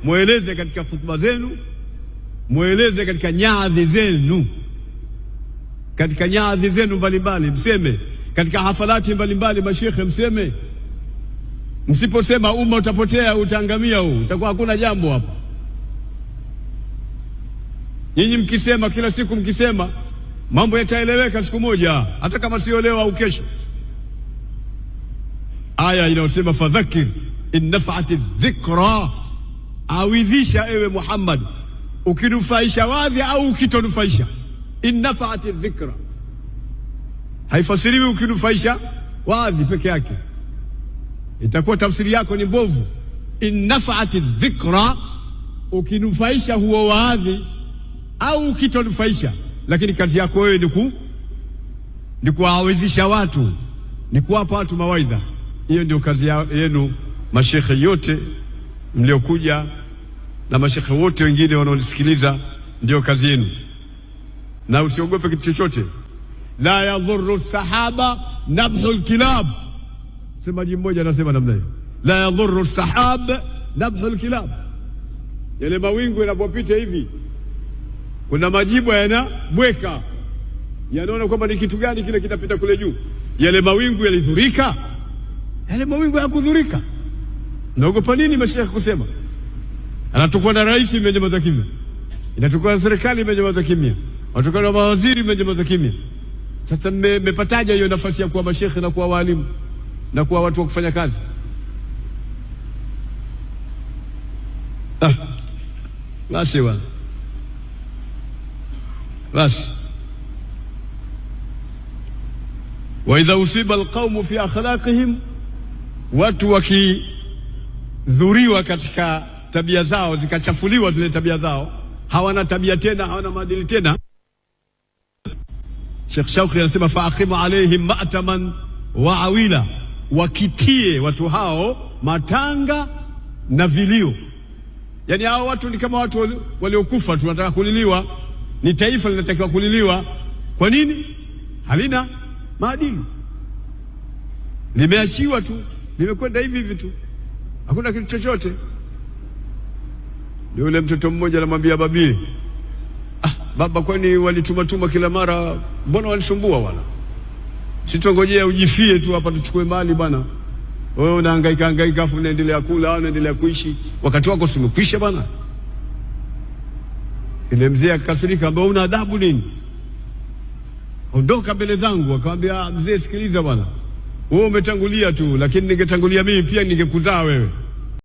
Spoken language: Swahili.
mueleze katika hutuba zenu, mueleze katika nyadhi zenu, katika nyadhi zenu mbalimbali mseme, katika hafalati mbalimbali mashekhe mseme. Msiposema umma utapotea, utaangamia, huu utakuwa hakuna jambo hapa. Nyinyi mkisema kila siku, mkisema mambo yataeleweka siku moja, hata kama sio leo au kesho. Aya inayosema fadhakir in nafa'ati dhikra, awidhisha ewe Muhammad, ukinufaisha wadhi au ukitonufaisha. In nafa'ati dhikra haifasiriwi ukinufaisha wadhi peke yake, itakuwa tafsiri yako ni mbovu. In nafa'ati dhikra, ukinufaisha huo wadhi au ukitonufaisha, lakini kazi yako wewe ni kuawidhisha watu, ni kuwapa watu mawaidha. Hiyo ndio kazi yenu mashekhe yote mliokuja na mashekhe wote wengine wanaonisikiliza, ndio kazi yenu. Na usiogope kitu chochote. La yadhurru sahaba nabhul kilab. Semaji mmoja anasema namna hiyo, la yadhurru sahab nabhul kilab. Yale mawingu yanapopita hivi, kuna majibu yanabweka, yanaona kwamba ni kitu gani kile kinapita kule juu. Yale mawingu yalidhurika? Yale mawingu hayakudhurika. Naogopa nini mashekhe kusema? Anatokuwa na rais imenyamaza kimya, inatokuwa na serikali imenyamaza kimya, anatokuwa na mawaziri imenyamaza kimya. Sasa mmepataje hiyo nafasi ya kuwa mashekhe na kuwa walimu na kuwa watu wa kufanya kazi? Basi bwana, basi. Wa idha usiba alqaumu fi akhlaqihim, watu wakidhuriwa katika tabia zao, zikachafuliwa zile tabia zao, hawana tabia tena, hawana maadili tena. Sheikh Shauki anasema faaqimu alaihim ma'taman wa awila, wakitie watu hao matanga na vilio. Yani hao watu ni kama watu waliokufa tu, wanataka kuliliwa, ni taifa linatakiwa kuliliwa. Kwa nini? Halina maadili, limeachiwa tu, limekwenda hivi hivi tu, hakuna kitu chochote. Ndio yule mtoto mmoja anamwambia babie, baba, kwani walitumatuma kila mara, mbona walisumbua bwana? Sitongojea ujifie tu hapa tuchukue mali bwana. Wewe unahangaika afu unaendelea kula, unaendelea kuishi, wakati wako simekwisha bwana. Ile mzee akakasirika, ambaye una adabu nini? Ondoka mbele zangu. Akamwambia, mzee sikiliza bwana, wewe umetangulia tu, lakini ningetangulia mimi pia ningekuzaa wewe.